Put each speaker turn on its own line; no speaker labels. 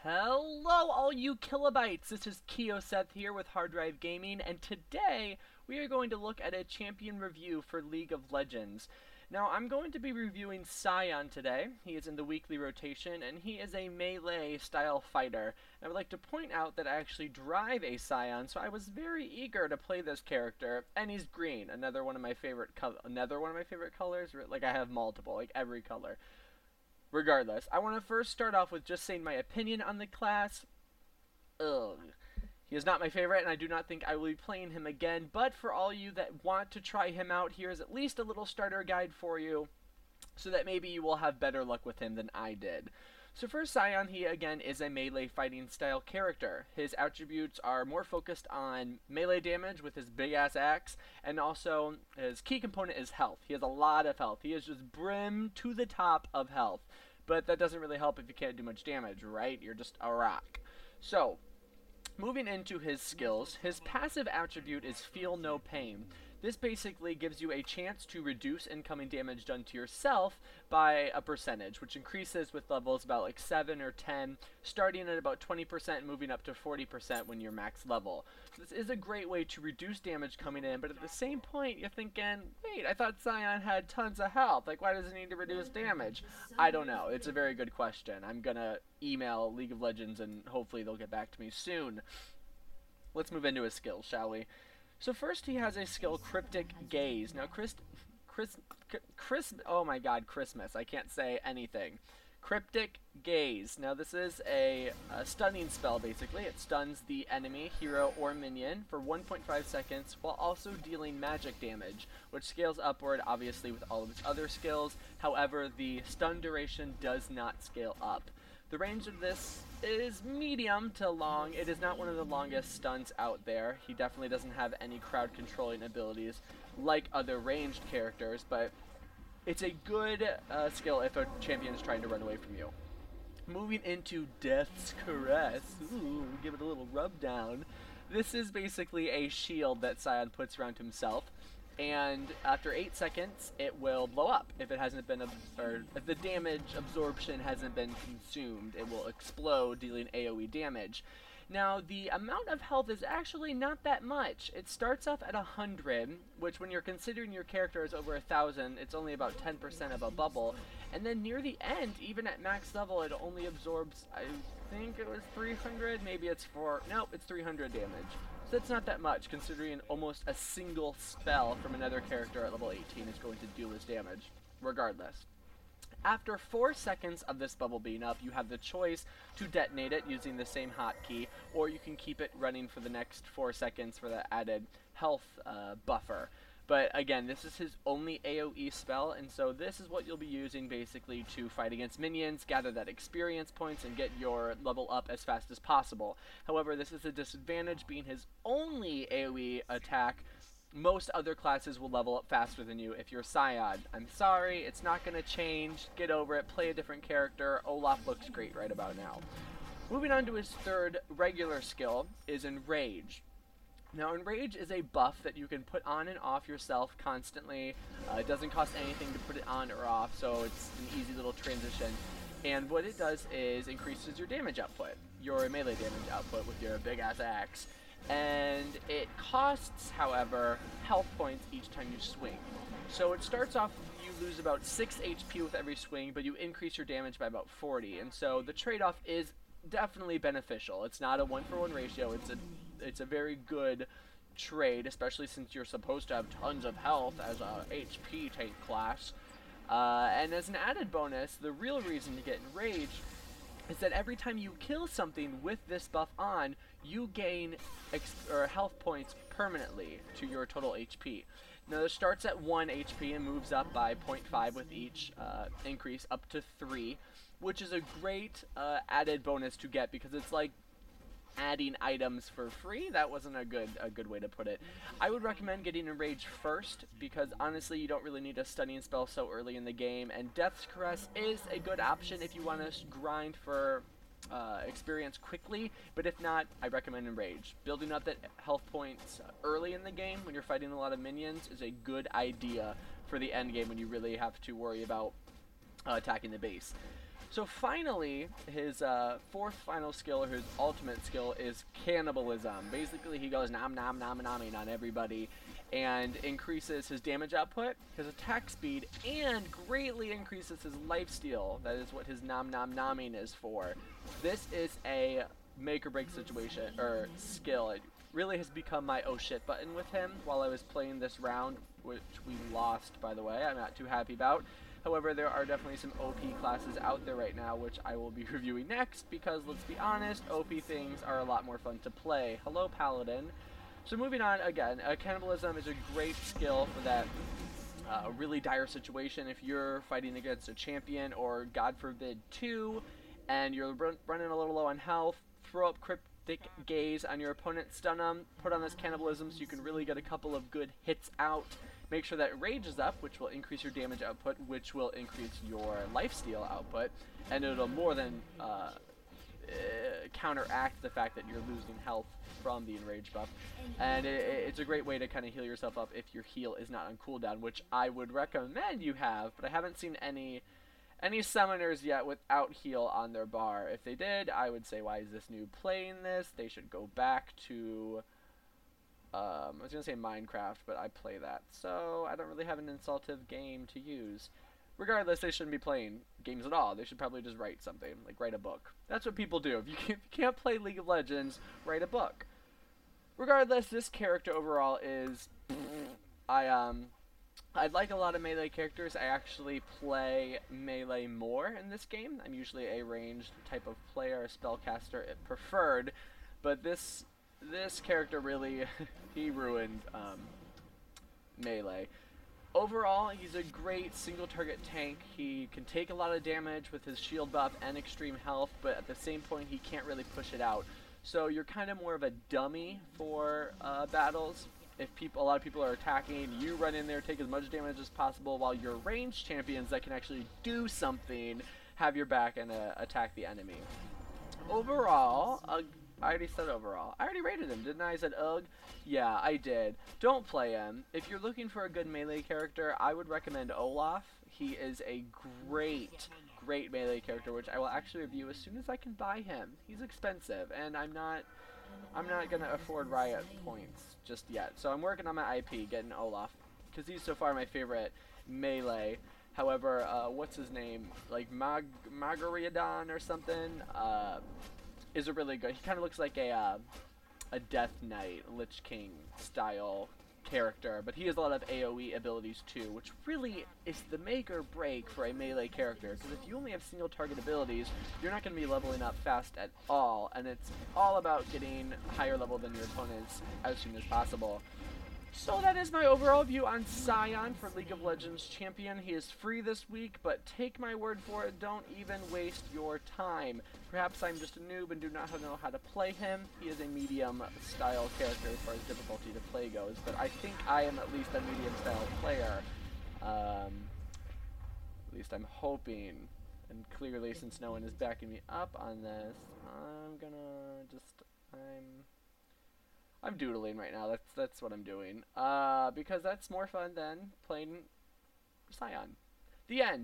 Hello, all you kilobytes! This is Kioseth here with Hard Drive Gaming, and today we are going to look at a champion review for League of Legends. Now, I'm going to be reviewing Sion today. He is in the weekly rotation, and he is a melee-style fighter. And I would like to point out that I actually drive a Sion, so I was very eager to play this character. And he's green, another one of my favorite colors. Like I have multiple, like every color. Regardless, I want to first start off with just saying my opinion on the class. Ugh. He is not my favorite, and I do not think I will be playing him again, but for all you that want to try him out, here is at least a little starter guide for you, so that maybe you will have better luck with him than I did. So for Sion, he again is a melee fighting style character. His attributes are more focused on melee damage with his big ass axe, and also his key component is health. He has a lot of health. He is just brim to the top of health. But that doesn't really help if you can't do much damage, right? You're just a rock. So, moving into his skills, his passive attribute is Feel No Pain. This basically gives you a chance to reduce incoming damage done to yourself by a percentage, which increases with levels about like 7 or 10, starting at about 20%, moving up to 40% when you're max level. This is a great way to reduce damage coming in, but at the same point, you're thinking, wait, I thought Sion had tons of health. Like, why does it need to reduce damage? I don't know. It's a very good question. I'm gonna email League of Legends and hopefully they'll get back to me soon. Let's move into his skills, shall we? So first he has a skill, Cryptic Gaze. Now oh my god, Christmas. I can't say anything. Cryptic Gaze. Now this is a stunning spell basically. It stuns the enemy, hero, or minion for 1.5 seconds while also dealing magic damage, which scales upward obviously with all of its other skills. However, the stun duration does not scale up. The range of this is medium to long. It is not one of the longest stuns out there. He definitely doesn't have any crowd controlling abilities like other ranged characters, but it's a good skill if a champion is trying to run away from you. Moving into Death's Caress, ooh, give it a little rub down. This is basically a shield that Sion puts around himself, and after 8 seconds, it will blow up. If it hasn't been, or if the damage absorption hasn't been consumed, it will explode, dealing AoE damage. Now, the amount of health is actually not that much. It starts off at 100, which when you're considering your character is over 1,000, it's only about 10% of a bubble. And then near the end, even at max level, it only absorbs, I think it was 300, maybe it's nope, it's 300 damage. So that's not that much, considering almost a single spell from another character at level 18 is going to do this damage, regardless. After 4 seconds of this bubble being up, you have the choice to detonate it using the same hotkey, or you can keep it running for the next 4 seconds for the added health buffer. But again, this is his only AoE spell, and so this is what you'll be using basically to fight against minions, gather that experience points, and get your level up as fast as possible. However, this is a disadvantage being his only AoE attack. Most other classes will level up faster than you if you're Sion. I'm sorry, it's not going to change. Get over it, play a different character. Olaf looks great right about now. Moving on to his third regular skill is Enrage. Now, Enrage is a buff that you can put on and off yourself constantly. It doesn't cost anything to put it on or off, so it's an easy little transition. And what it does is increases your damage output, your melee damage output with your big-ass axe. And it costs, however, health points each time you swing. So it starts off, you lose about 6 HP with every swing, but you increase your damage by about 40. And so the trade-off is definitely beneficial. It's not a 1-for-1 ratio. It's a very good trade, especially since you're supposed to have tons of health as a HP tank class. And as an added bonus, the real reason to get Enraged is that every time you kill something with this buff on, you gain health points permanently to your total HP. Now, this starts at 1 HP and moves up by 0.5 with each increase up to 3, which is a great added bonus to get because it's like adding items for free. That wasn't a good way to put it. I would recommend getting Enrage first because honestly you don't really need a stunning spell so early in the game, and Death's Caress is a good option if you want to grind for experience quickly, but if not, I recommend Enrage. Building up that health points early in the game when you're fighting a lot of minions is a good idea for the end game when you really have to worry about attacking the base. So finally, his fourth final skill, or his ultimate skill, is cannibalism. Basically, he goes nom nom nom nomming on everybody and increases his damage output, his attack speed, and greatly increases his lifesteal. That is what his nom nom nomming is for. This is a make or break situation, or skill. It really has become my oh shit button with him while I was playing this round, which we lost, by the way. I'm not too happy about. However, there are definitely some OP classes out there right now, which I will be reviewing next, because let's be honest, OP things are a lot more fun to play. Hello, Paladin. So moving on, again, cannibalism is a great skill for that really dire situation. If you're fighting against a champion, or God forbid two, and you're running a little low on health, throw up cryptic gaze on your opponent, stun them, put on this cannibalism so you can really get a couple of good hits out. Make sure that rage is up, which will increase your damage output, which will increase your lifesteal output, and it'll more than counteract the fact that you're losing health from the enrage buff. And it's a great way to kind of heal yourself up if your heal is not on cooldown, which I would recommend you have, but I haven't seen any summoners yet without heal on their bar. If they did, I would say, why is this noob playing this? They should go back to I was going to say Minecraft, but I play that, so I don't really have an insultive game to use. Regardless, they shouldn't be playing games at all. They should probably just write something, like write a book. That's what people do. If you can't play League of Legends, write a book. Regardless, this character overall is... I like a lot of melee characters. I actually play melee more in this game. I'm usually a ranged type of player, a spellcaster preferred, but this character really, he ruined melee. Overall, he's a great single target tank. He can take a lot of damage with his shield buff and extreme health, but at the same point he can't really push it out. So you're kind of more of a dummy for battles. If a lot of people are attacking, you run in there, take as much damage as possible, while your ranged champions that can actually do something have your back and attack the enemy. Overall, I already said overall. I already rated him, didn't I? I said ugh. Yeah, I did. Don't play him. If you're looking for a good melee character, I would recommend Olaf. He is a great melee character, which I will actually review as soon as I can buy him. He's expensive, and I'm not gonna afford Riot points just yet. So I'm working on my IP, getting Olaf, because he's so far my favorite melee. However, what's his name? Like Margaridon or something? Is a really good. He kind of looks like a Death Knight, Lich King style character, but he has a lot of AoE abilities too, which really is the make or break for a melee character, because if you only have single target abilities, you're not going to be leveling up fast at all, and it's all about getting higher level than your opponents as soon as possible. So that is my overall view on Sion for League of Legends Champion. He is free this week, but take my word for it, don't even waste your time. Perhaps I'm just a noob and do not know how to play him. He is a medium style character as far as difficulty to play goes, but I think I am at least a medium style player. At least I'm hoping. And clearly, since no one is backing me up on this, I'm gonna just... I'm doodling right now. That's what I'm doing. Because that's more fun than playing Sion. The end.